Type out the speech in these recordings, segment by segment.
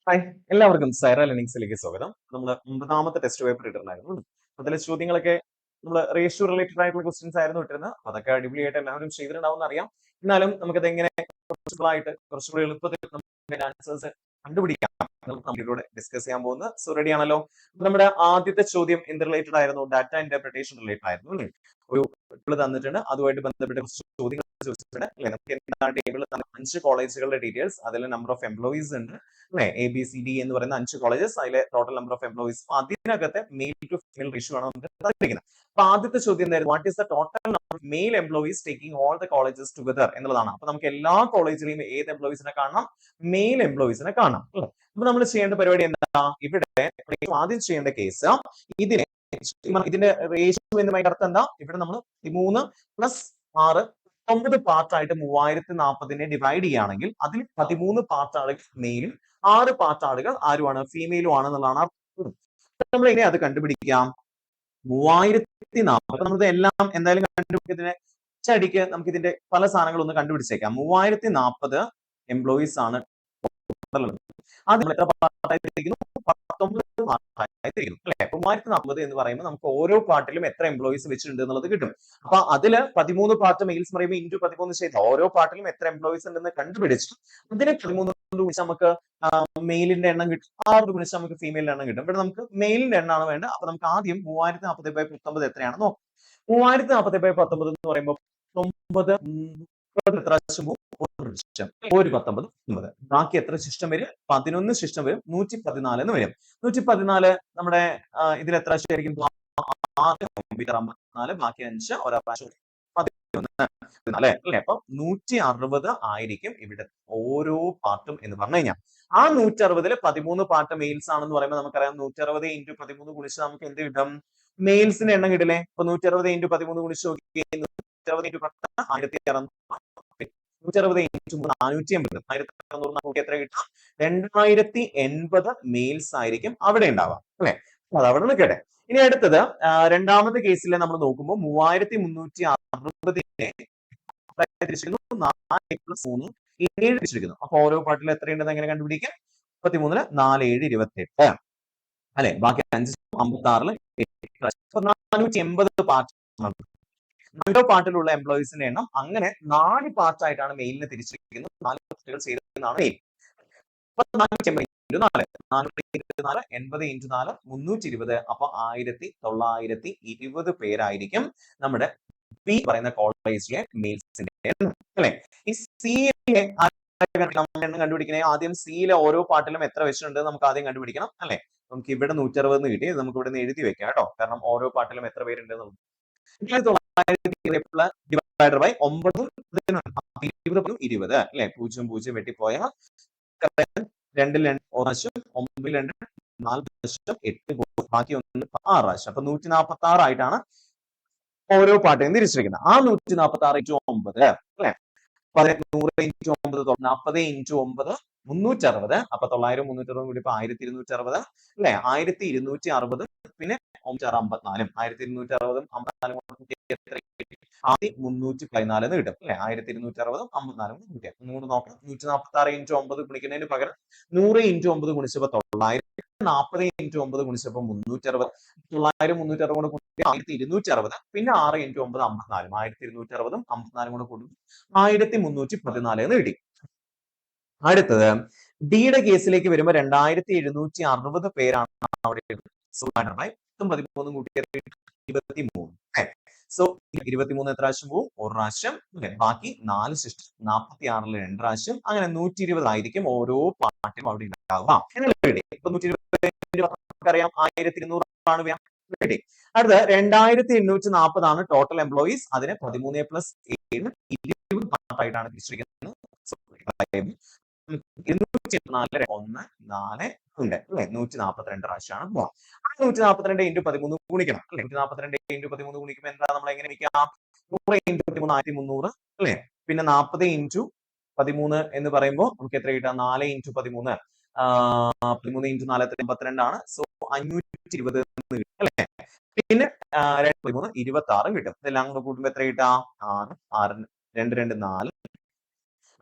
Hi, എല്ലാവർക്കും സൈറ ലെർണിംഗ്സിലേക്ക് സ്വാഗതം. നമ്മൾ 9ാമത്തെ ടെസ്റ്റ് പേപ്പർ ഇട്ടിട്ടുണ്ടായിരുന്നു. അതിലെ ചോദ്യങ്ങളൊക്കെ നമ്മൾ റേഷ്യോ റിലേറ്റഡ് ആയിട്ടുള്ള ക്വസ്റ്റ്യൻസ് ആയിരുന്നു ഇട്ടിരുന്നത്. അതൊക്കെ അടിപൊളിയായിട്ട് എല്ലാവരും ചെയ്തിട്ടുണ്ടാവും എന്നറിയാം. എന്നാലും നമുക്കത് എങ്ങനെ കുറച്ചുകൂടി എളുപ്പത്തിൽ നമുക്ക് ആൻസേഴ്സ് കണ്ടുപിടിക്കാം നമുക്ക് ഇതിലൂടെ ഡിസ്കസ് ചെയ്യാൻ പോകുന്നത്. സോ റെഡി ആണല്ലോ? നമ്മുടെ ആദ്യത്തെ ചോദ്യം എന്ത് റിലേറ്റഡ് ആയിരുന്നു? ഡാറ്റ ഇന്റർപ്രിട്ടേഷൻ റിലേറ്റഡ് ആയിരുന്നു അല്ലേ? ഒരു ടേബിൾ തന്നിട്ടുണ്ട്, അതുമായിട്ട് ബന്ധപ്പെട്ട കുറച്ച് ചോദ്യങ്ങൾ ചോദിച്ചിട്ടുണ്ട് അല്ലെ? നമുക്ക് എന്താണ് ടേബിളിൽ 5 കോളേജുകളുടെ ഡീറ്റെയിൽസ്, അതിൽ നമ്പർ ഓഫ് എംപ്ലോയീസ് ഉണ്ട് അല്ലെ? ABCD എന്ന് പറയുന്ന 5 കോളേജസ്, അതിലെ ടോട്ടൽ നമ്പർ ഓഫ് എംപ്ലോയീസ്. അതിനകത്തെ മെയിൽ ടു ഫീമെയിൽ റേഷ്യോ ആണ് നമുക്ക് തന്നിരിക്കുന്നത്. അപ്പൊ ആദ്യത്തെ ചോദ്യം എന്തായിരുന്നു? What is the total number of male employees taking all the colleges together എന്നുള്ളതാണ്. അപ്പൊ നമുക്ക് എല്ലാ കോളേജിലെയും ഏത് എംപ്ലോയീസിനെ കാണണം? മെയിൽ എംപ്ലോയീസിനെ കാണണം. അപ്പൊ നമ്മൾ ചെയ്യേണ്ട പരിപാടി എന്താ? ഇവിടെ ആദ്യം ചെയ്യേണ്ട കേസ് ഇതിന്റെ റേഷ്യോ എന്നുമായി അർത്ഥം എന്താ? ഇവിടെ നമ്മൾ 13 പ്ലസ് 6 9 പാർട്ടായിട്ട് 3040 ഡിവൈഡ് ചെയ്യുകയാണെങ്കിൽ അതിൽ 13 പാർട്ട് ആളുകൾ മെയിലും 6 പാർട്ട് ആളുകൾ ആരുമാണ്? ഫീമെയിലും ആണെന്നുള്ളതാണ് അർത്ഥം. നമ്മൾ എങ്ങനെ അത് കണ്ടുപിടിക്കാം? 3040 നമുക്ക് എല്ലാം എന്തായാലും കണ്ടുപിടിക്കുന്നതിന് ഒറ്റയടിക്ക് നമുക്ക് ഇതിന്റെ പല സാധനങ്ങളും ഒന്ന് കണ്ടുപിടിച്ചേക്കാം. 3040 എംപ്ലോയീസ് ആണ് അത് നമ്മൾ എത്ര പാർട്ടായിട്ടിരിക്കുന്നു? 19 പാർട്ടായിട്ടിരിക്കുന്നു അല്ലെ? 3040 എന്ന് പറയുമ്പോൾ നമുക്ക് ഓരോ പാർട്ടിലും എത്ര എംപ്ലോയീസ് വെച്ചിട്ടുണ്ട് എന്നുള്ളത് കിട്ടും. അപ്പൊ അതില് 13 പാർട്ട് മെയിൽസ് പറയുമ്പോൾ ഇൻറ്റു 13 ചെയ്ത് ഓരോ പാർട്ടിലും എത്ര എംപ്ലോയീസ് ഉണ്ടെന്ന് കണ്ടുപിടിച്ചു. അതിന് 13 ഗുണിച്ച് നമുക്ക് മെയിലിന്റെ എണ്ണം കിട്ടും, 6 ഗുണിച്ച് നമുക്ക് ഫീമെയിലിന്റെ എണ്ണം കിട്ടും. ഇവിടെ നമുക്ക് മെയിലിന്റെ എണ്ണമാണ് വേണ്ടത്. അപ്പൊ നമുക്ക് ആദ്യം 3040/19 എത്രയാണെന്ന് നോക്കാം. 3040/19 എന്ന് പറയുമ്പോൾ 9 എത്ര ഒരു 19 ബാക്കി എത്ര ശിഷ്ടം വരും? 11 ശിഷ്ടം വരും. 114 എന്ന് വരും. 114 നമ്മുടെ ഇതിൽ എത്ര ശരിക്കും? 54, ബാക്കി 5 ഒരാ 11 അല്ലെ? അപ്പൊ 160 ആയിരിക്കും ഇവിടെ ഓരോ പാർട്ടും എന്ന് പറഞ്ഞു കഴിഞ്ഞാൽ. ആ 160 13 പാർട്ട് മെയിൽസ് ആണെന്ന് പറയുമ്പോൾ നമുക്കറിയാം 160 × 13 ഗുണിച്ച് നമുക്ക് എന്ത് കിട്ടും? മെയിൽസിന്റെ എണ്ണം കിട്ടില്ലേ? അപ്പൊ 160 × 13 ഗുണിച്ച് നോക്കിയേ, 160 × 10 1660 × 480 1600 എത്ര കിട്ടും? 2080 മെയിൽസ് ആയിരിക്കും അവിടെ ഉണ്ടാവാം അല്ലെ? അത് അവിടെ നിൽക്കട്ടെ. ഇനി അടുത്തത് രണ്ടാമത്തെ കേസിൽ നമ്മൾ നോക്കുമ്പോൾ 3360 തിരിച്ചിരിക്കുന്നു. അപ്പൊ ഓരോ പാർട്ടിലും എത്രയുണ്ടെന്ന് എങ്ങനെ കണ്ടുപിടിക്കാം? 33 4 7 28 അല്ലെ? ബാക്കി 5 56 480 പാർട്ട്. ഓരോ പാർട്ടിലുള്ള എംപ്ലോയീസിന്റെ എണ്ണം അങ്ങനെ 4 പാർട്ടായിട്ടാണ് മെയിലിനെ തിരിച്ചിരിക്കുന്നത്. 4 പാർട്ടുകൾ ചെയ്തതാണ് മെയിൽ. 480 × 4 80 × 4 320. അപ്പൊ 1920 പേരായിരിക്കും നമ്മുടെ ബി പറയുന്ന കോളേജിലെ മെയിൽസിന്റെ എണ്ണം അല്ലെ? ഈ സിയിലെ എണ്ണം കണ്ടുപിടിക്കണേ. ആദ്യം സിയിലെ ഓരോ പാർട്ടിലും എത്ര വെച്ചിട്ടുണ്ട് നമുക്ക് ആദ്യം കണ്ടുപിടിക്കണം അല്ലെ? നമുക്ക് ഇവിടെ 160 കിട്ടി. നമുക്ക് ഇവിടെ എഴുതി വെക്കാം കേട്ടോ, കാരണം ഓരോ പാർട്ടിലും എത്ര പേരുണ്ട് എന്നുള്ളത്. 9 ബൈ 9 20 അല്ലെ? 0 വെട്ടിപ്പോയ 2 1 പ്രാവശ്യം 9 2 4 പ്രാവശ്യം 8 ബാക്കി 1 6 പ്രാവശ്യം. അപ്പൊ 146 ആയിട്ടാണ് ഓരോ പാർട്ടിയും തിരിച്ചിരിക്കുന്നത്. ആ 146 × 9 അല്ലെ? 100 × 9 40 × 9 360. അപ്പൊ 900 360 കൂടി 1260 അല്ലെ? 1260 പിന്നെ 54 1260 54 ആദ്യം 314 എന്ന് കിട്ടും അല്ലെ? 1260 54 കൂട്ടിയാൽ ഒന്നുകൂടെ നോക്കാം. 146 × 9 ഗുണിക്കുന്നതിന് പകരം 100 × 9 ഗുണിച്ചപ്പോ 900, 40 × 9 ഗുണിച്ചപ്പോ 360, 900 360 കൂടെ കൂട്ടി 1260, പിന്നെ 6 × 9 54, 1260 54 കൂടെ കൂട്ടി 1314 എന്ന് കിട്ടി. അടുത്തത് ഡിയുടെ കേസിലേക്ക് വരുമ്പോൾ 2760 പേരാണ് അവിടെ. 13 കൂട്ടിയത് 23. സോ 23 എത്ര പ്രാവശ്യം പോവും? ഒരു പ്രാവശ്യം അല്ലെ? ബാക്കി 4 ശിഷ്ടം 46 2 പ്രാവശ്യം, അങ്ങനെ 120 ആയിരിക്കും ഓരോ പാർട്ടിയും അവിടെ ഉണ്ടാവുക. ഇപ്പൊ 120 അറിയാം, 1200 ആണ് വേണം. അടുത്ത 2840 ആണ് ടോട്ടൽ എംപ്ലോയീസ്. അതിന് 13 + 7 20 പാർട്ടായിട്ടാണ് തിരിച്ചിരിക്കുന്നത്. 284 1 4 ഉണ്ട് അല്ലെ? 142 പ്രാവശ്യമാണ് പോവാം. 142 × 13 ഗുണിക്കണം അല്ലെ? 142 × 13 ഗുണിക്കുമ്പോൾ എന്താ നമ്മൾ എങ്ങനെ ഗുണിക്കാം? 100 × 13 1300 അല്ലെ? പിന്നെ 40 × 13 എന്ന് പറയുമ്പോൾ നമുക്ക് എത്ര കിട്ടാം? 4 × 13 13 × 4 82 ആണ്. സോ 520 അല്ലെ? പിന്നെ 13 26 കിട്ടും. ഇതെല്ലാം കൂടെ കൂട്ടുമ്പോൾ എത്ര കിട്ടാം? 6 6 2 2 4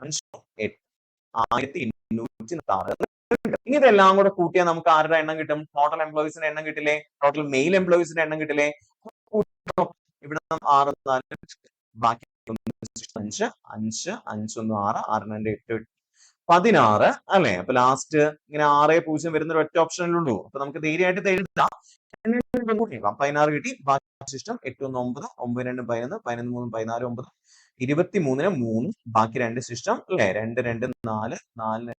5 8 1846 ഇനി ഇതെല്ലാം കൂടെ കൂട്ടിയാൽ നമുക്ക് ആരുടെ എണ്ണം കിട്ടും? ടോട്ടൽ എംപ്ലോയീസിന്റെ എണ്ണം കിട്ടില്ലേ? ടോട്ടൽ മെയിൽ എംപ്ലോയീസിന്റെ എണ്ണം കിട്ടില്ലേ? ഇവിടെ 6 4 ബാക്കി 5 5 5 1 6 6 2 8 16 അല്ലെ? അപ്പൊ ലാസ്റ്റ് ഇങ്ങനെ 6 0 വരുന്ന ഒറ്റ ഓപ്ഷനിലുള്ളൂ. അപ്പൊ നമുക്ക് ധൈര്യമായിട്ട് എഴുതാം. 16 കിട്ടി. ബാക്കി ശിഷ്ടം 8 1 9 9 2 11 11 3 14 9 23 3 ബാക്കി 2 ശിഷ്ടം അല്ലെ? 2 2 4 4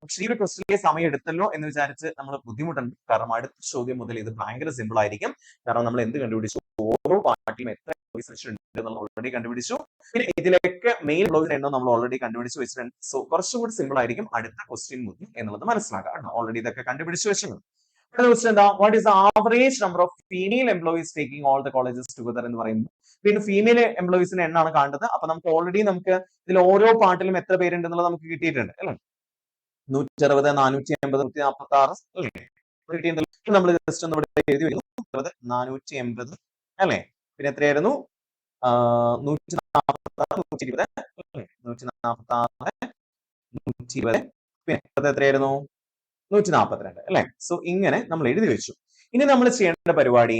പക്ഷേ ഈ ഒരു ക്വസ്റ്റിലെ സമയം എടുത്തല്ലോ എന്ന് വിചാരിച്ച് നമ്മൾ ബുദ്ധിമുട്ടുണ്ട്. കാരണം അടുത്ത ചോദ്യം മുതൽ ഇത് ഭയങ്കര സിമ്പിൾ ആയിരിക്കും. കാരണം നമ്മൾ എന്ത് കണ്ടുപിടിച്ചു? ഓരോ പാർട്ടിയും എത്ര ഉണ്ട് നമ്മൾ ഓൾറെഡി കണ്ടുപിടിച്ചു. പിന്നെ ഇതിലേക്ക് മെയിൽ എംപ്ലോയീസിന്റെ എണ്ണം നമ്മൾ ഓൾറെഡി കണ്ടുപിടിച്ച് വെച്ചിട്ടുണ്ട്. സോ കുറച്ചുകൂടി സിമ്പിൾ ആയിരിക്കും അടുത്ത ക്വസ്റ്റ്യൻ മുതൽ എന്നുള്ളത് മനസ്സിലാക്കാം. ഓൾറെഡി ഇതൊക്കെ കണ്ടുപിടിച്ച് വെച്ചിട്ടുണ്ട്. എന്താ what is average number of female employees taking all the colleges together എന്ന് പറയുമ്പോൾ പിന്നെ ഫീമെയിൽ എംപ്ലോയീസിന്റെ എണ്ണമാണ് കാണുന്നത്. അപ്പൊ നമുക്ക് ഓൾറെഡി നമുക്ക് ഇതിൽ ഓരോ പാർട്ടിലും എത്ര പേരുണ്ടെന്നുള്ളത് നമുക്ക് കിട്ടിയിട്ടുണ്ട് അല്ലെ? 160 480 146 അല്ലേ കിട്ടിയിട്ടുണ്ടല്ലോ. നമ്മൾ ജസ്റ്റ് ഒന്ന് ഇവിടെ എഴുതി വരുന്നു 480 അല്ലെ? പിന്നെ എത്രയായിരുന്നു? 146 120 146 120 പിന്നെ എത്രയായിരുന്നു? 142 അല്ലെ? സോ ഇങ്ങനെ നമ്മൾ എഴുതി വെച്ചു. ഇനി നമ്മൾ ചെയ്യേണ്ട പരിപാടി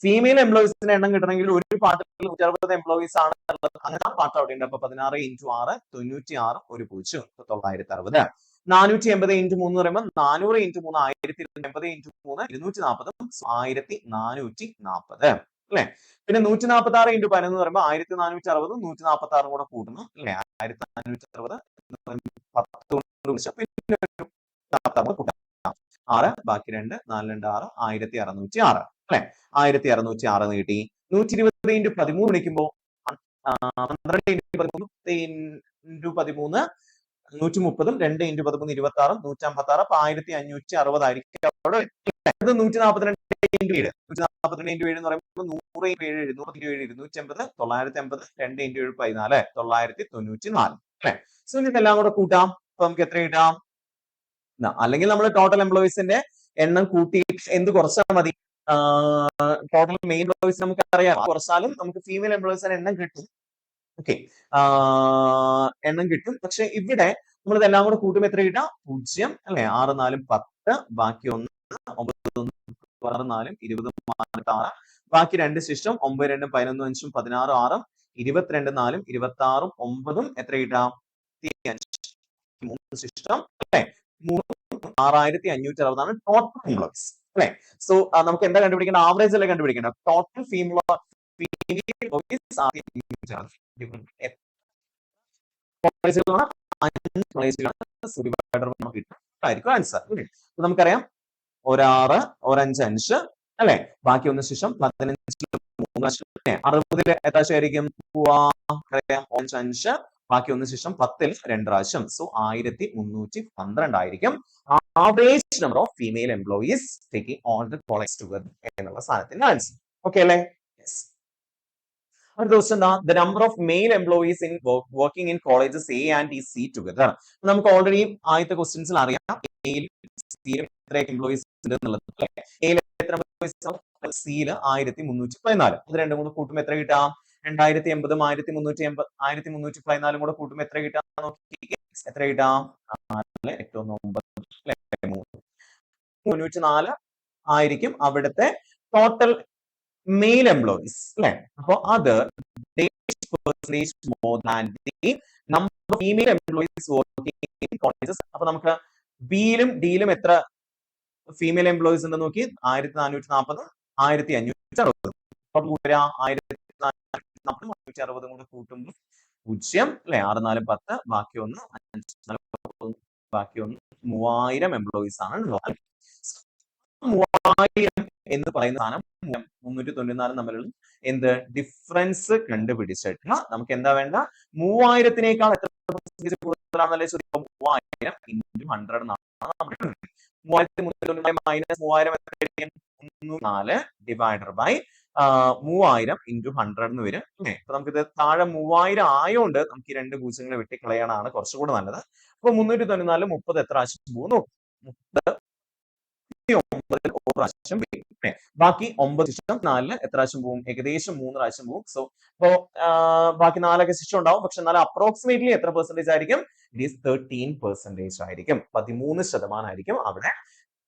ഫീമെയിൽ എംപ്ലോയീസിന്റെ എണ്ണം കിട്ടണമെങ്കിൽ ഒരു പാർട്ടിൽ 160 എംപ്ലോയീസ് ആണ് അങ്ങനെ ആ പാർട്ട് അവിടെ ഉണ്ട്. അപ്പൊ 16 × 6 96 ഒരു 0 960 480 × 3 എന്ന് പറയുമ്പോൾ 400 × 3 1080 × 3 240 1440 അല്ലെ? പിന്നെ 146 × 11 എന്ന് പറയുമ്പോൾ 1460 146 കൂടെ കൂട്ടണം അല്ലെ? 1460 6 ബാക്കി 2 4 2 6 1606 അല്ലെ? 1606 കിട്ടി. 120 × 13 വിളിക്കുമ്പോൾ 12 × 13 130 2 × 13 26 156 അപ്പൊ 1560 ആയിരിക്കും. 142 × 7 142 × 7 എന്ന് പറയുമ്പോൾ 100 × 7 227 280 980 2 × 7 14 994 അല്ലെ? സോ ഇതെല്ലാം കൂടെ കൂട്ടാം. അപ്പൊ നമുക്ക് എത്ര കിട്ടാം? അല്ലെങ്കിൽ നമ്മൾ ടോട്ടൽ എംപ്ലോയീസിന്റെ എണ്ണം കൂട്ടി എന്ത് കുറച്ചാൽ മതി? ടോട്ടൽ മെയിൽ എംപ്ലോയീസ് നമുക്ക് അറിയാം. കുറച്ചാലും നമുക്ക് ഫീമെയിൽ എംപ്ലോയീസിന്റെ എണ്ണം കിട്ടും. ഓക്കെ, എണ്ണം കിട്ടും. പക്ഷെ ഇവിടെ നമ്മൾ ഇതെല്ലാം കൂടെ കൂട്ടുമ്പോൾ എത്ര കിട്ടാം? 0 അല്ലെ? 6 4 10 ബാക്കി 1 9 6 4 20 6 ബാക്കി 2 ശിഷ്ടം 9 2 11 5 16 6 22 4 26 9 എത്ര കിട്ടാം? 3 ശിഷ്ടം അല്ലെ? 6560 ആണ് ടോട്ടൽ എംപ്ലോയീസ് അല്ലെ? സോ നമുക്ക് എന്താ കണ്ടുപിടിക്കേണ്ട? ആവറേജ് അല്ലേ കണ്ടുപിടിക്കേണ്ട? Total female answer. നമുക്കറിയാം 1 6 1 5 5 അല്ലെ? ബാക്കി 1 ശേഷം 15 60 എത്ര ആയിരിക്കും? 5 ബാക്കി 1 ശേഷം 10 2 പ്രാവശ്യം. സോ 1312 ആയിരിക്കും average number of female employees taking all the college together എന്നുള്ള സാധനത്തിന്റെ ആൻസർ. ഓക്കെ അല്ലേ? അടുത്ത ക്വസ്റ്റ്യൻ എന്താ? The number of male employees in working in colleges A and E C together. നമുക്ക് ഓൾറെഡി ആദ്യത്തെ ക്വസ്റ്റ്യൻസിൽ അറിയാം എയിൽ സിയിൽ എത്ര എംപ്ലോയീസ് ഉണ്ട് എന്നുള്ളത്. എയിൽ എത്ര എംപ്ലോയീസ്? സിയിൽ 1314. ഇത് രണ്ടും കൂടെ കൂട്ടുമ്പോൾ എത്ര കിട്ടാം? 2080 1380 1314 കൂടെ കൂട്ടുമ്പോൾ എത്ര കിട്ടാം? നോക്കി എത്ര കിട്ടാം? 4 8 9 304 ആയിരിക്കും അവിടുത്തെ ടോട്ടൽ മെയിൽ എംപ്ലോയീസ് അല്ലെ? അപ്പൊ അത് more than the number of female employees working in colleges. അപ്പൊ നമുക്ക് ബിയിലും ഡിയിലും എത്ര ഫീമെയിൽ എംപ്ലോയീസ് ഉണ്ടെന്ന് നോക്കി. 1440 1560 അപ്പൊ 1440 കൂടെ കൂട്ടുമ്പോൾ 0 അല്ലെ? 6 4 10 ബാക്കി 1 5 ബാക്കി 1 3000 എംപ്ലോയീസ് ആണ് ഉള്ളത്. 3000 എന്ന് പറയുന്ന സാധനം 394 തമ്മിലുള്ള എന്ത് ഡിഫറൻസ് കണ്ടുപിടിച്ചിട്ട് നമുക്ക് എന്താ വേണ്ട? 3000-നേക്കാൾ എത്ര കൂടുതലാണെന്നല്ലേ ചോദിക്കും. 3000 × 100 എന്നാണ്. 3399 മൈനസ് 3000 4 ഡിവൈഡഡ് ബൈ 3000 × 100 എന്ന് വരും അല്ലേ? അപ്പൊ നമുക്കിത് താഴെ 3000 ആയോണ്ട് നമുക്ക് ഈ 2 പൂജ്യങ്ങളെ വെട്ടിക്കളയാനാണ് കുറച്ചുകൂടെ നല്ലത്. അപ്പൊ 394 30 എത്ര ആശം പോകുന്നു? 30 പ്രാവശ്യം വരും. ബാക്കി 9 ശിഷ്ടം 4 എത്ര പ്രാവശ്യം പോകും? ഏകദേശം 3 പ്രാവശ്യം പോകും. സോ അപ്പോ ബാക്കി 4 ശിഷ്ടം ഉണ്ടാവും. പക്ഷെ എന്നാലും അപ്രോക്സിമേറ്റ്ലി എത്ര പെർസെന്റേജ് ആയിരിക്കും? ഇറ്റ് ഈസ് 13% ആയിരിക്കും. 13% ആയിരിക്കും അവിടെ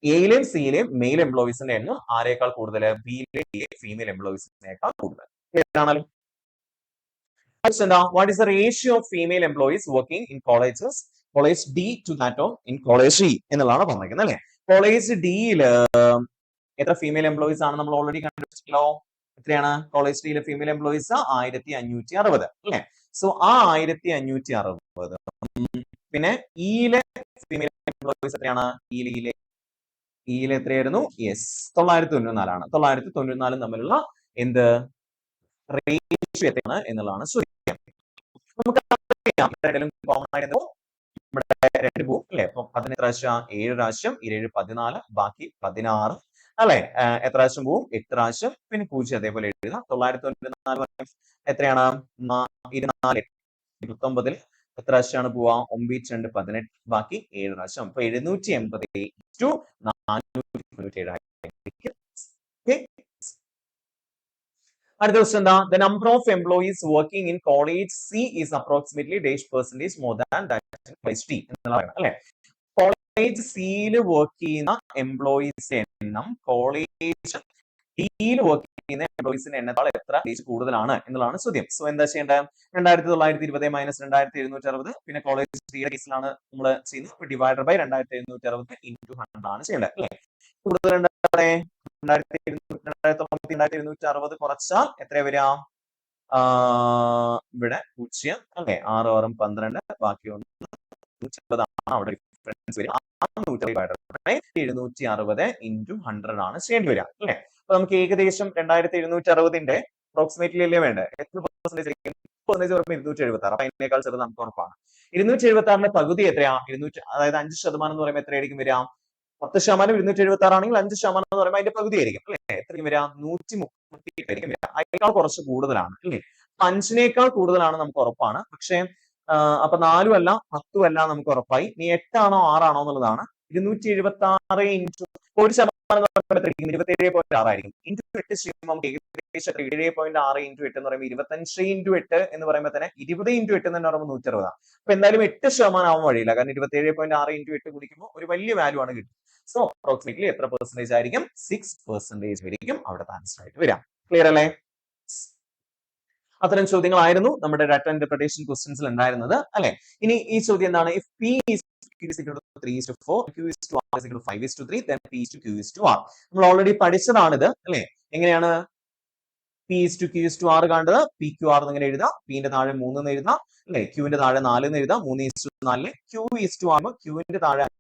എയിലെയും സിയിലെയും മെയിൽ എംപ്ലോയീസിന്റെ എണ്ണം ആരേക്കാൾ കൂടുതൽ? ബിയിലെ ഫീമെയിൽ എംപ്ലോയീസിനേക്കാൾ കൂടുതൽ. ആണല്ലോ. What is the ratio of female employees working in colleges? College D to that of in college E എന്നുള്ളതാണ് പറഞ്ഞിരിക്കുന്നത് അല്ലെ. കോളേജ് ഡിയില് എത്ര ഫീമെയിൽ എംപ്ലോയീസ് ആണ് നമ്മൾ ഓൾറെഡി കണ്ടുപിടിച്ചല്ലോ. എത്രയാണ് കോളേജ് ഡിയിലെ ഫീമെയിൽ എംപ്ലോയീസ്? 1560 അല്ലെ. സോ ആ 1560 പിന്നെ ഇയിലെ ഫീമെയിൽ എംപ്ലോയീസ് എത്രയാണ്? ഇയിലെ എത്രയായിരുന്നു? യെസ് 994 ആണ്. 994 തമ്മിലുള്ള എന്ത് റേഷ്യോ എത്രയാണ് എന്നുള്ളതാണ് ചോദിക്കുക. നമുക്ക് കോമൺ ആയിട്ട് നമ്മുടെ 2 പോകും അല്ലെ. അപ്പൊ 17 പ്രാവശ്യം 7 പ്രാവശ്യം 7 14 ബാക്കി 16 അല്ലെ. എത്ര പ്രാവശ്യം പോവും? 8 പ്രാവശ്യം പിന്നെ 0 അതേപോലെ എഴുതാം. 994 എത്രയാണ്? 24 29 എത്ര പ്രാവശ്യമാണ് പോവാ? 9 2 18 ബാക്കി 7 പ്രാവശ്യം. അപ്പൊ 780 to 497 ആയിരിക്കും. അടുത്ത ക്വസ്റ്റ്യൻ എന്താ? The number of employees working in college C is approximately dash percentage more than that in college D എന്നുള്ള പറയുന്നത് അല്ലെ. കോളേജ് സിയിൽ വർക്ക് ചെയ്യുന്ന എംപ്ലോയീസ് എണ്ണം കോളേജ് ഡിയിൽ വർക്ക് ചെയ്യുന്ന എംപ്ലോയീസിന്റെ എണ്ണത്താൽ എത്ര കൂടുതലാണ് എന്നുള്ളതാണ് ചോദ്യം. സോ എന്താ ചെയ്യേണ്ടത്? 2920 മൈനസ് 2760 പിന്നെ കോളേജ് ഡിയുടെ കേസിലാണ് നമ്മൾ ചെയ്യുന്നത്. ഡിവൈഡഡ് ബൈ 2760 ഇൻറ്റു 100 ആണ് ചെയ്യേണ്ടത് അല്ലെ. കൂടുതൽ 2760 കുറച്ചാൽ എത്ര വരിക? ഇവിടെ 0 അല്ലെ. 6 6 12 ബാക്കി 1 അവിടെ ഡിഫറൻസ് വരും. 760 ഇൻറ്റു 100 ആണ് ചെയ്യേണ്ടി വരിക അല്ലെ. അപ്പൊ നമുക്ക് ഏകദേശം 2760 അപ്രോക്സിമേറ്റ്ലി അല്ലേ വേണ്ടത്? എത്ര പെർസെന്റേജ് ആയിരിക്കും? 276. അപ്പൊ അതിനേക്കാൾ ചെറുത് നമുക്ക് ഉറപ്പാണ്. 276 പകുതി എത്രയാ? 200 അതായത് 5% എന്ന് പറയുമ്പോൾ എത്രയായിരിക്കും വരിക? 10% 276 ആണെങ്കിൽ 5% എന്ന് പറയുമ്പോൾ അതിന്റെ പകുതി ആയിരിക്കും അല്ലെ. എത്രയും വരിക? 138 ആയിരിക്കും വരിക. അതിനേക്കാൾ കുറച്ച് കൂടുതലാണ് അല്ലെ. 5നേക്കാൾ കൂടുതലാണ് നമുക്ക് ഉറപ്പാണ്. പക്ഷെ അപ്പൊ 4 അല്ല 10 അല്ല നമുക്ക് ഉറപ്പായി. ഇനി 8 ആണോ 6 ആണോ എന്നുള്ളതാണ്. 276 ഇൻറ്റു 1% 27.6 ആയിരിക്കും. ഇൻറ്റു 8 ചെയ്യുമ്പോൾ നമുക്ക് ഏകദേശം 7.6 ഇൻറ്റു 8 എന്ന് പറയുമ്പോൾ 25 ഇൻറ്റു 8 എന്ന് പറയുമ്പോൾ തന്നെ 20 ഇൻറ്റു 8 എന്ന് പറയുമ്പോൾ 160. അപ്പൊ എന്തായാലും 8% ആവാൻ വഴിയില്ല. കാരണം 27.6 ഇൻറ്റു 8 കുടിക്കുമ്പോൾ ഒരു വലിയ വാല്യൂ ആണ് കിട്ടുന്നത്. സോ അപ്രോക്സിമേറ്റ്ലി എത്ര പെർസെന്റേജ് ആയിരിക്കും? 6% ആയിരിക്കും അവിടുത്തെ ആൻസർ ആയിട്ട് വരാം. ക്ലിയർ അല്ലേ? അത്തരം ചോദ്യങ്ങളായിരുന്നു നമ്മുടെ ഡാറ്റ ഇന്റർപ്രിട്ടേഷൻ ക്വസ്റ്റ്യൻസിൽ ഉണ്ടായിരുന്നത് അല്ലെ. ഇനി ഈ ചോദ്യം എന്താണ്? If P is 3:4, Q is to R is 5:3, then P is to Q is to R. നമ്മൾ ഓൾറെഡി പഠിച്ചതാണിത് അല്ലെ. എങ്ങനെയാണ് P is to Q is to R കാണേണ്ടത്? PQR എന്നിങ്ങനെ എഴുതാം. Pന്റെ താഴെ 3 എന്ന് എഴുതാം അല്ലെ. Qന്റെ താഴെ 4 എന്ന് എഴുതാം. 3:4 Q is to R Qന്റെ താഴെ 5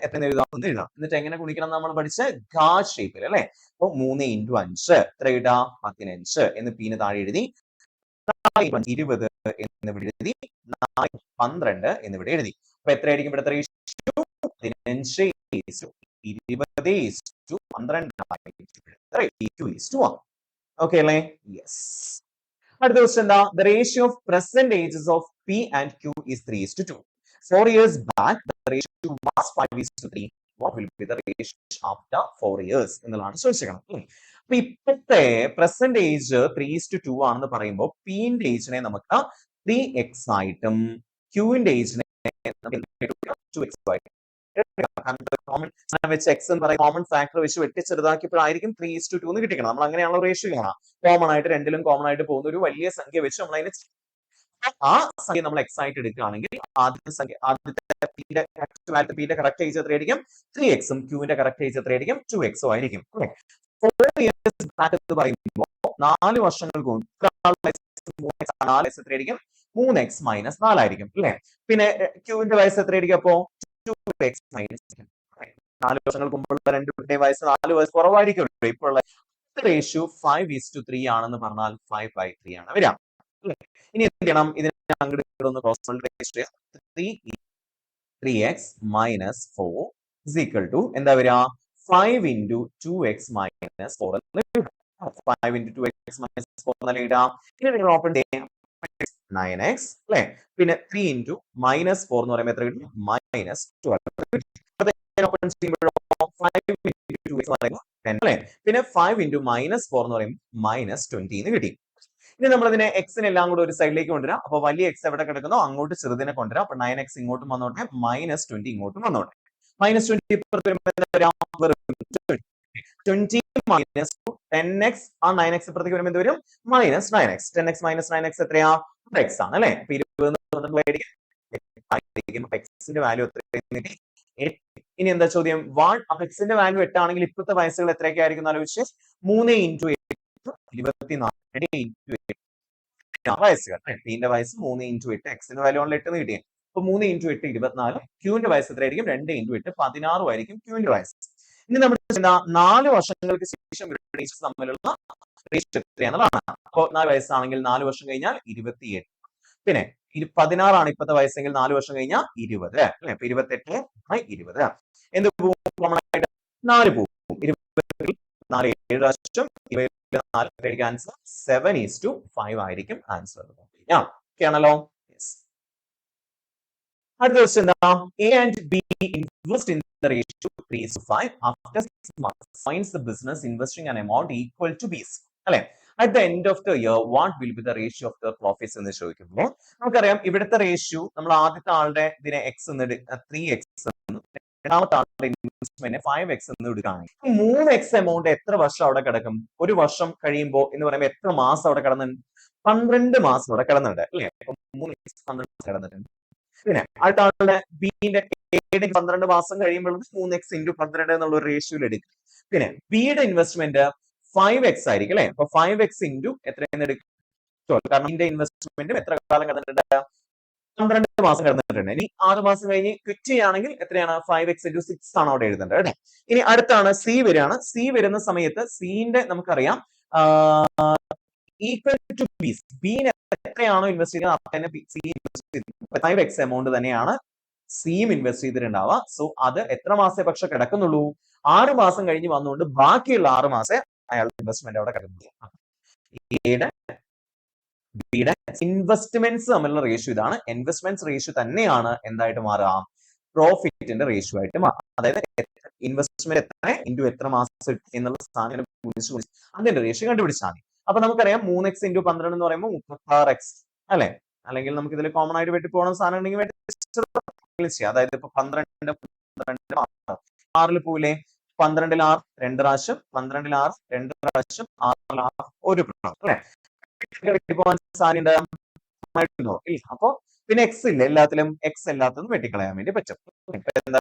എന്ന് എത്ര എഴുതാം? എന്നിട്ട് എങ്ങനെ ഗുണിക്കണം നമ്മൾ പഠിച്ച ഗാസ് ഷേപ്പിൽ അല്ലെ. അപ്പൊ 3 × 5 എത്ര കിട്ടാ? 15 എന്ന് Pന് താഴെ എഴുതി. 20 എന്നിവിടെ എഴുതി. 12 എന്നിവിടെ എഴുതി. അപ്പൊ എത്രയായിരിക്കും ഇവിടുത്തെ റേഷ്യോ? 15:20:12 ഓക്കെ അല്ലേ? യെസ്. അടുത്ത ക്വസ്റ്റ്യൻ എന്താ? The ratio of present ages of P and Q is 3:2. 4 years back the ratio was 5:3. What will be the ratio after 4 years എന്നുള്ളതാണ് ചോദിച്ചേക്കണം. അപ്പൊ ഇപ്പോഴത്തെ പ്രസന്റ് ഏജ് 3:2 ആണെന്ന് പറയുമ്പോൾ പിന്റെ ഏജിനെ നമുക്ക് 3x ആയിട്ടും ക്യൂവിന്റെ ഏജിനെ 2x ആയിട്ടും വെച്ച് എക്സ് എന്ന് പറയുന്ന കോമൺ ഫാക്ടർ വെച്ച് വെട്ടി ചെറുതാക്കിയപ്പോഴായിരിക്കും 3:2 എന്ന് കിട്ടിക്കണം. നമ്മൾ അങ്ങനെയാണല്ലോ റേഷ്യോ കാണാം. കോമൺ ആയിട്ട് രണ്ടിലും കോമൺ ആയിട്ട് പോകുന്ന ഒരു വലിയ സംഖ്യ വെച്ച് നമ്മൾ അതിനെ ആ സംഖ്യ നമ്മൾ എക്സ് ആയിട്ട് എടുക്കുകയാണെങ്കിൽ ആദ്യത്തെ പിയുടെ കറക്റ്റ് ഏജ് എത്രയായിരിക്കും? 3x ഉം ക്യൂവിന്റെ കറക്റ്റ് ഏജ് എത്രയായിരിക്കും? 2x ആയിരിക്കും. 4 years back എന്ന് പറയുമ്പോൾ 4 വർഷങ്ങൾക്ക് മുമ്പ് എത്രയായിരിക്കും? 3x - 4 ആയിരിക്കും അല്ലെ. പിന്നെ ക്യൂവിന്റെ വയസ്സ് എത്രയായിരിക്കും? അപ്പോ 2x - 4 വർഷങ്ങൾക്ക് മുമ്പുള്ള രണ്ടുപേരുടെയും വയസ്സ് 4 വയസ്സ് കുറവായിരിക്കും. ഇപ്പോൾ ഉള്ള റേഷ്യോ 5:3 ആണെന്ന് പറഞ്ഞാൽ 5/3 ആണ് വരിക. ഇനി എന്ത് ചെയ്യണം? ഇതിനെ അങ്ങോട്ട് ഒന്ന് ക്രോസ് മൾട്ടിപ്ലൈ ചെയ്യാം. 3x - 4 is equal to എന്താ വരിക? 5 × 2x - 4 5 × 2x - 4 എന്ന് എഴുതാം. ഇനി ഓപ്പൺ ചെയ്യാം 9x അല്ലെ. പിന്നെ 3 × - 4 എന്ന് പറയുമ്പോൾ എത്ര കിട്ടും? -12. ഓപ്പൺ ചെയ്യുമ്പോഴോ 5 into 2x എന്ന് പറയുമ്പോൾ 10 അല്ലെ. പിന്നെ 5 into -4 എന്ന് പറയുമ്പോൾ -20 എന്ന് കിട്ടി. ഇനി നമ്മൾ ഇതിനെ എക്സിനെല്ലാം കൂടെ ഒരു സൈഡിലേക്ക് കൊണ്ടുവരാം. അപ്പൊ വലിയ എക്സ് എവിടെ കിടക്കുന്നോ അങ്ങോട്ട് ചെറുതിനെ കൊണ്ടുവരാം. അപ്പൊ 9x ഇങ്ങോട്ടും വന്നോട്ടെ, -20 ഇങ്ങോട്ടും വന്നോട്ടെ. -20 ഇപ്പുറത്ത് വരുമ്പോൾ എന്താ വരാ? 20 minus 10x ആ 9x ഇപ്പുറത്തേക്ക് വരുമ്പോൾ എന്ത് വരും? -9x. 10x minus 9x എത്രയാ? x ആണ് അല്ലെ. അപ്പൊ 20 എക്സിന്റെ വാല്യൂ എത്രയാണ്? ഇനി എന്താ ചോദ്യം? 1 അപ്പൊ എക്സിന്റെ വാല്യൂ 8 ആണെങ്കിൽ ഇപ്പോഴത്തെ വയസ്സുകൾ എത്രയൊക്കെ ആയിരിക്കും ആലോചിച്ച് 3 into 8 24 വയസ്സുകൾ. ന്റെ വയസ്സ് 3 into 8 എക്സിന്റെ വാല്യൂ ആണ് 8 എന്ന് കിട്ടിയത്. അപ്പൊ 3 into 8 24. ക്യൂവിന്റെ വയസ്സ് എത്രയായിരിക്കും? 2 into 8 16 ആയിരിക്കും ക്യൂവിന്റെ വയസ്സ്. ഇനി നമ്മൾ 4 വർഷങ്ങൾക്ക് ശേഷം തമ്മിലുള്ള റേഷ്യോ എത്രയാണെന്നുള്ളതാണ്. അപ്പൊ 4 വയസ്സാണെങ്കിൽ 4 വർഷം കഴിഞ്ഞാൽ 28. പിന്നെ 16 ആണ് ഇപ്പോഴത്തെ വയസ്സെങ്കിൽ 4 വർഷം കഴിഞ്ഞാൽ 20 അല്ലെ. അപ്പൊ 28 20 എന്ത് പോവും? 4 പോവും. 4 7 പ്രാവശ്യം 24 ആൻസർ 7:5 ആയിരിക്കും ആൻസർ. ആണല്ലോ. അടുത്ത ക്വസ്റ്റ്യൻ എന്താ? A and B invest in the ratio 3:5. After 6 months, finds the business investing an amount equal to B. അല്ലെ. At the end of the year, what will be the ratio of the profits എന്ന് ചോദിക്കുമ്പോൾ നമുക്കറിയാം ഇവിടുത്തെ ratio നമ്മൾ ആദ്യത്തെ ആളുടെ ഇതിനെ X എന്ന് 3x രണ്ടാമത്തെ ആളുടെ ഇൻവെസ്റ്റ്മെന്റ് 5x എന്ന് എടുക്കുകയാണെങ്കിൽ 3x എമൗണ്ട് എത്ര വർഷം അവിടെ കിടക്കും? ഒരു വർഷം കഴിയുമ്പോൾ എന്ന് പറയുമ്പോൾ എത്ര മാസം അവിടെ കിടന്നുണ്ട്? 12 മാസം അവിടെ കിടന്നുണ്ട് അല്ലെ. 3x 12 കിടന്നിട്ടുണ്ട്. പിന്നെ അടുത്ത ആളുടെ ബിയുടെ 12 മാസം കഴിയുമ്പോൾ 3x into 12 എന്നുള്ള ഒരു റേഷ്യോയിൽ എടുക്കും. പിന്നെ ബിയുടെ ഇൻവെസ്റ്റ്മെന്റ് 5x ആയിരിക്കും അല്ലെ. അപ്പൊ 5x into എത്രയെന്ന് എടുക്കും? കാരണം ഇതിന്റെ ഇൻവെസ്റ്റ്മെന്റും എത്ര കാലം കിടന്നിട്ടുണ്ട്? 12 മാസം കിടന്നിട്ടുണ്ട്. ഇനി 6 മാസം കഴിഞ്ഞ് ക്വിറ്റ് ചെയ്യുകയാണെങ്കിൽ എത്രയാണ്? 5x into 6 ആണ് അവിടെ എഴുതേണ്ടത് അല്ലെ. ഇനി അടുത്താണ് സി വരികയാണ്. സി വരുന്ന സമയത്ത് സിന്റെ നമുക്കറിയാം ഈക്വൽ ടു ബി. ബിനെ എത്രയാണോ ഇൻവെസ്റ്റ് ചെയ്യുന്നത് 5x എമൗണ്ട് തന്നെയാണ് സിയും ഇൻവെസ്റ്റ് ചെയ്തിട്ടുണ്ടാവുക. സോ അത് എത്ര മാസേ പക്ഷെ കിടക്കുന്നുള്ളൂ? 6 മാസം കഴിഞ്ഞ് വന്നുകൊണ്ട് ബാക്കിയുള്ള 6 മാസേ അയാളുടെ ഇൻവെസ്റ്റ്മെന്റ് അവിടെ കിടക്കുന്നു. ബിയുടെ ഇൻവെസ്റ്റ്മെന്റ്സ് തമ്മിലുള്ള റേഷ്യോ ഇതാണ്. ഇൻവെസ്റ്റ്മെന്റ്സ് റേഷ്യോ തന്നെയാണ് എന്തായിട്ട് മാറുക? പ്രോഫിറ്റിന്റെ റേഷ്യോ ആയിട്ട് മാറുക. അതായത് ഇൻവെസ്റ്റ്മെന്റ് എത്ര ഇൻറ്റു എത്ര മാസം എന്നുള്ള സാധനം അതിന്റെ റേഷ്യോ കണ്ടുപിടിച്ചാൽ മതി. അപ്പൊ നമുക്കറിയാം 3x into 12 എന്ന് പറയുമ്പോൾ 36x അല്ലെ. അല്ലെങ്കിൽ നമുക്ക് ഇതിൽ കോമൺ ആയിട്ട് വെട്ടി പോകണം സാധനം ഉണ്ടെങ്കിൽ ചെയ്യാം. അതായത് ഇപ്പൊ 12 6 പോവില്ലേ? 12 6 2 പ്രാവശ്യം 12 6 2 പ്രാവശ്യം 6 ഒരു പ്രാവശ്യം അല്ലെ. അപ്പൊ പിന്നെ എക്സ് ഇല്ല എല്ലാത്തിലും. എക്സ് എല്ലാത്തതും വെട്ടിക്കളയാൻ വേണ്ടി പറ്റും. എന്താ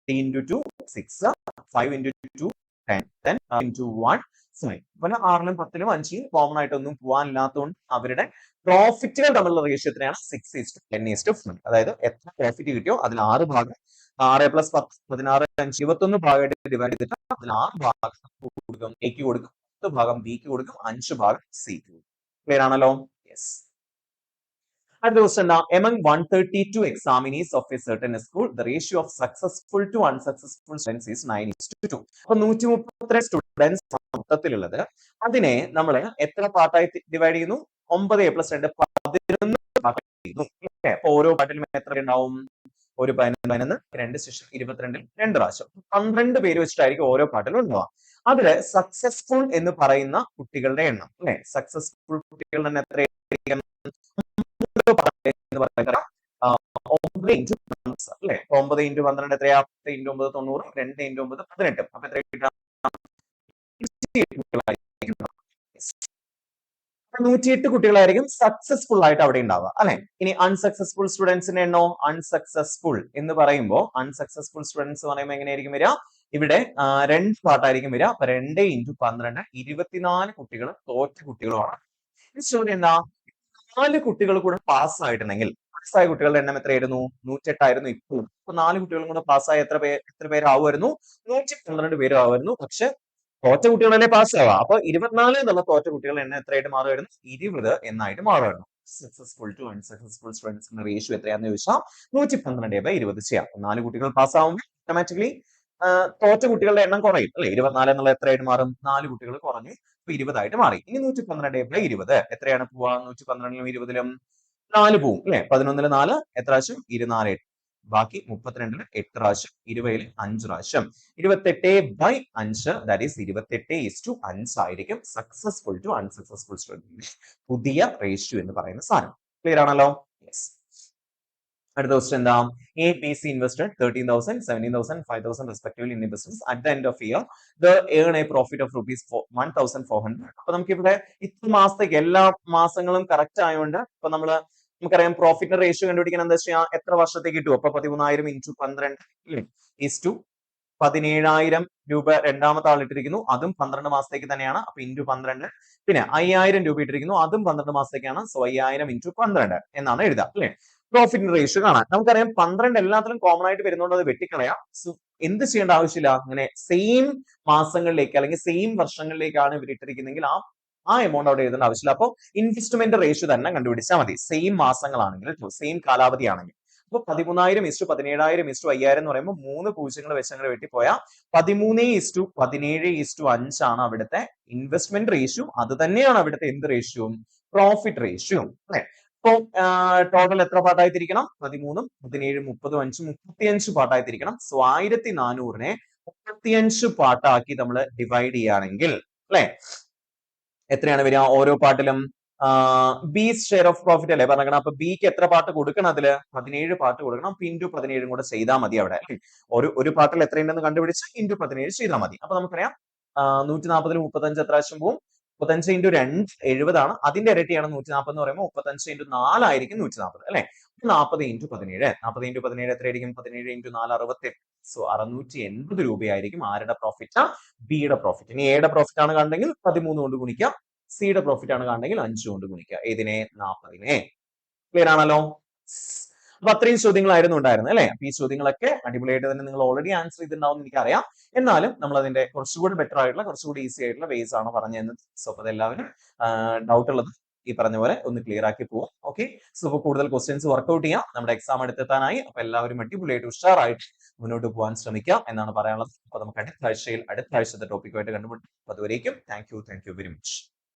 3 into 2 6 5 into 2 10 10 into 1 7. പിന്നെ 6ലും 10ലും 5 കോമൺ ആയിട്ടൊന്നും പോകാനില്ലാത്തതുകൊണ്ട് അവരുടെ പ്രോഫിറ്റുകൾ തമ്മിലുള്ള റേഷ്യോ എത്രയാണ്? 6:10:1. അതായത് എത്ര പ്രോഫിറ്റ് കിട്ടിയോ അതിൽ 6 ഭാഗം 6 + 10 16 5 21 ഭാഗമായിട്ട് ഡിവൈഡ് ചെയ്തിട്ട് അതിൽ 6 ഭാഗം കൊടുക്കും എക്ക് കൊടുക്കും, 10 ഭാഗം ബിക്ക് കൊടുക്കും, 5 ഭാഗം സിക്ക് കൊടുക്കും. ക്ലിയർ ആണല്ലോ? യെസ്. അടുത്ത ക്വസ്റ്റ്യൻ എന്താ? Among 132 examinees of a certain school, the ratio of successful to unsuccessful students is 9:2. അപ്പൊ 132 സ്റ്റുഡൻസ് മൊത്തത്തിലുള്ളത്. അതിനെ നമ്മൾ എത്ര പാർട്ടായി ഡിവൈഡ് ചെയ്യുന്നു? 9 + 2 11 പാർട്ടായി ചെയ്യുന്നു. ഓരോ പാർട്ടിലും എത്ര ഉണ്ടാവും? ഒരു 11 2 സെഷൻ 22 2 പ്രാവശ്യം 12 പേര് വെച്ചിട്ടായിരിക്കും ഓരോ പാർട്ടിലും ഉണ്ടാവുക. അതില് സക്സസ്ഫുൾ എന്ന് പറയുന്ന കുട്ടികളുടെ എണ്ണം അല്ലെ. സക്സസ്ഫുൾ കുട്ടികളുടെ എണ്ണം എത്രയായിരിക്കും? 9 into 12 അല്ലെ. 9 into 12 എത്രയാ? 10 into 9 90, 2 into 9 18. അപ്പൊ എത്ര കിട്ടാം? 108 കുട്ടികളായിരിക്കും സക്സസ്ഫുൾ ആയിട്ട് അവിടെ ഉണ്ടാവുക അല്ലെ. ഇനി അൺസക്സസ്ഫുൾ സ്റ്റുഡൻസിന്റെ എണ്ണോ? അൺസക്സസ്ഫുൾ എന്ന് പറയുമ്പോൾ അൺസക്സസ്ഫുൾ സ്റ്റുഡൻസ് പറയുമ്പോൾ എങ്ങനെയായിരിക്കും വരിക? ഇവിടെ 2 പാർട്ടായിരിക്കും വരിക. അപ്പൊ 2 into 12 24 കുട്ടികൾ തോറ്റ കുട്ടികളുമാണ്. ചോദ്യം എന്താ? 4 കുട്ടികൾ കൂടെ പാസ്സായിട്ടുണ്ടെങ്കിൽ പാസ്സായ കുട്ടികളുടെ എണ്ണം എത്രയായിരുന്നു? 108 ആയിരുന്നു ഇപ്പോഴും. അപ്പൊ 4 കുട്ടികളും കൂടെ പാസ്സായ എത്ര പേരാവുമായിരുന്നു? 112 പേരും ആവുമായിരുന്നു. പക്ഷെ തോറ്റ കുട്ടികളല്ലേ പാസ്സാവുക. അപ്പൊ 24 എന്നുള്ള തോറ്റ കുട്ടികളുടെ എണ്ണം എത്രയായിട്ട് മാറുമായിരുന്നു? 20 എന്നായിട്ട് മാറുമായിരുന്നു. സക്സസ്ഫുൾ ടു അൺസക്സസ്ഫുൾ സ്റ്റുഡൻസിന്റെ റേഷ്യോ എത്രയാണെന്ന് ചോദിച്ചാൽ 112/20 ചെയ്യാം. 4 കുട്ടികൾ പാസ്സാവുമ്പോൾ ഓട്ടോമാറ്റിക്കലി തോറ്റ കുട്ടികളുടെ എണ്ണം കുറയും അല്ലെ. 24 എന്നുള്ള എത്രയായിട്ട് മാറും? 4 കുട്ടികൾ കുറഞ്ഞ് 20 ആയിട്ട് മാറി. ഇനി 112/20 എത്രയാണ് പോവാ? 112ലും 20ലും 4 പോവും അല്ലെ. 11ൽ 4 എത്ര പ്രാവശ്യം? 24 ബാക്കി 32 8 പ്രാവശ്യം 20 5 പ്രാവശ്യം 28/5 ദാറ്റ് ഈസ് 28:5 ആയിരിക്കും സക്സസ്ഫുൾ ടു അൺസക്സസ്ഫുൾ സ്റ്റുഡന്റ് പുതിയ റേഷ്യോ എന്ന് പറയുന്ന സാധനം. ക്ലിയർ ആണല്ലോ? യെസ്. അടുത്ത ക്വസ്റ്റ്യൻ എന്താ? A B C invested 13,000 17,000 5,000 respectively in a business at the end of year they earn a profit of rupees 1,400. അപ്പൊ നമുക്ക് ഇവിടെ ഇത്ര മാസത്തേക്ക് എല്ലാ മാസങ്ങളും കറക്റ്റ് ആയതുകൊണ്ട് ഇപ്പൊ നമുക്കറിയാം പ്രോഫിറ്റ് റേഷ്യോ കണ്ടുപിടിക്കാൻ എന്താ ചെയ്യാ, എത്ര വർഷത്തേക്ക് കിട്ടും? അപ്പൊ 14,000 into 12 is to 17,000 രൂപ രണ്ടാമത്തെ ആൾ ഇട്ടിരിക്കുന്നു, അതും 12 മാസത്തേക്ക് തന്നെയാണ്. അപ്പൊ ഇൻറ്റു 12. പിന്നെ 5,000 രൂപ ഇട്ടിരിക്കുന്നു, അതും 12 മാസത്തേക്കാണ്. സോ 5,000 into 12 എന്നാണ് എഴുതുക അല്ലെ? പ്രോഫിറ്റ് റേഷ്യോ കാണാൻ നമുക്കറിയാം 12 എല്ലാത്തിലും കോമൺ ആയിട്ട് വരുന്നതുകൊണ്ട് അത് വെട്ടിക്കളയാം. സോ എന്ത് ചെയ്യേണ്ട ആവശ്യമില്ല, അങ്ങനെ സെയിം മാസങ്ങളിലേക്ക് അല്ലെങ്കിൽ സെയിം വർഷങ്ങളിലേക്കാണ് ഇവർ ഇട്ടിരിക്കുന്നെങ്കിൽ ആ എമൗണ്ട് അവിടെ എഴുതേണ്ട ആവശ്യമില്ല. അപ്പൊ ഇൻവെസ്റ്റ്മെന്റ് റേഷ്യോ തന്നെ കണ്ടുപിടിച്ചാൽ മതി, സെയിം മാസങ്ങളാണെങ്കിൽ, സെയിം കാലാവധി ആണെങ്കിൽ. അപ്പൊ 13,000 ഇസ്റ്റു 17,000 ഇസ്റ്റു 5,000 എന്ന് പറയുമ്പോൾ 3 പൂജ്യങ്ങൾ വെച്ച് അങ്ങനെ വെട്ടിപ്പോയാൽ 13:17:5 ആണ് അവിടുത്തെ ഇൻവെസ്റ്റ്മെന്റ് റേഷ്യോ. അത് തന്നെയാണ് അവിടുത്തെ എന്ത് റേഷ്യോ? പ്രോഫിറ്റ് റേഷ്യോ അല്ലെ? അപ്പൊ ടോട്ടൽ എത്ര പാർട്ടായി തിരിക്കണം? 13, 17, 30, 5 35 പാർട്ടായി തിരിക്കണം. സോ 1,400നെ 35 പാർട്ടാക്കി നമ്മൾ ഡിവൈഡ് ചെയ്യുകയാണെങ്കിൽ അല്ലെ എത്രയാണ് വരിക? ഓരോ പാർട്ടിലും ബീസ് ഷെയർ ഓഫ് പ്രോഫിറ്റ് അല്ലേ പറഞ്ഞേക്കണം. അപ്പൊ ബിക്ക് എത്ര പാർട്ട് കൊടുക്കണം? അതില് 17 പാർട്ട് കൊടുക്കണം. ഇൻറ്റു 17 കൂടെ ചെയ്താൽ മതി അവിടെ. ഒരു പാർട്ടിൽ എത്രയുണ്ടെന്ന് കണ്ടുപിടിച്ച് ഇൻറ്റു 17 ചെയ്താൽ മതി. അപ്പൊ നമുക്കറിയാം 140 35 എത്ര പ്രാവശ്യം പോവും? 35 into 2 70 ആണ്. അതിന്റെ ഇരട്ടിയാണ് 140 എന്ന് പറയുമ്പോൾ 35 into 4 ആയിരിക്കും 140 അല്ലെ? 40 into 17 40 into 17 എത്രയായിരിക്കും? 17 into 4 68. സോ 680 രൂപയായിരിക്കും ആരുടെ പ്രോഫിറ്റ്? ബിയുടെ പ്രോഫിറ്റ്. ഇനി എയുടെ പ്രോഫിറ്റ് ആണ് കണ്ടെങ്കിൽ 13 കൊണ്ട് ഗുണിക്കുക, സിയുടെ പ്രോഫിറ്റ് ആണ് കാണുന്നെങ്കിൽ 5 കൊണ്ട് ഗുണിക്കുക. ഏതിനെ? 40നെ. ക്ലിയർ ആണല്ലോ? അപ്പൊ അത്രയും ചോദ്യങ്ങളായിരുന്നു ഉണ്ടായിരുന്നത് അല്ലെ? അപ്പൊ ഈ ചോദ്യങ്ങളൊക്കെ അടിപൊളിയായിട്ട് തന്നെ നിങ്ങൾ ഓൾറെഡി ആൻസർ ചെയ്തിട്ടുണ്ടാവും എന്ന് എനിക്കറിയാം. എന്നാലും നമ്മൾ അതിന്റെ കുറച്ചുകൂടി ബെറ്റർ ആയിട്ടുള്ള കുറച്ചുകൂടി ഈസി ആയിട്ടുള്ള വേസ് ആണ് പറഞ്ഞു തന്നത്. സോ അപ്പൊ അതെല്ലാവരും ഡൗട്ട് ഉള്ളത് ഈ പറഞ്ഞ പോലെ ഒന്ന് ക്ലിയർ ആക്കി പോവാം. ഓക്കെ, സോ അപ്പൊ കൂടുതൽ ക്വസ്റ്റ്യൻസ് വർക്ക്ഔട്ട് ചെയ്യാം. നമ്മുടെ എക്സാം അടുത്തെത്താനായി. അപ്പൊ എല്ലാവരും അടിപൊളിയായിട്ട് ഉഷാറായിട്ട് മുന്നോട്ട് പോകാൻ ശ്രമിക്കുക എന്നാണ് പറയാനുള്ളത്. അപ്പൊ നമുക്ക് അടുത്ത ആഴ്ചത്തെ ടോപ്പിക്കുമായിട്ട് കണ്ടുപിടിക്കും. അതുവരേക്കും താങ്ക് യു വെരി മച്ച്.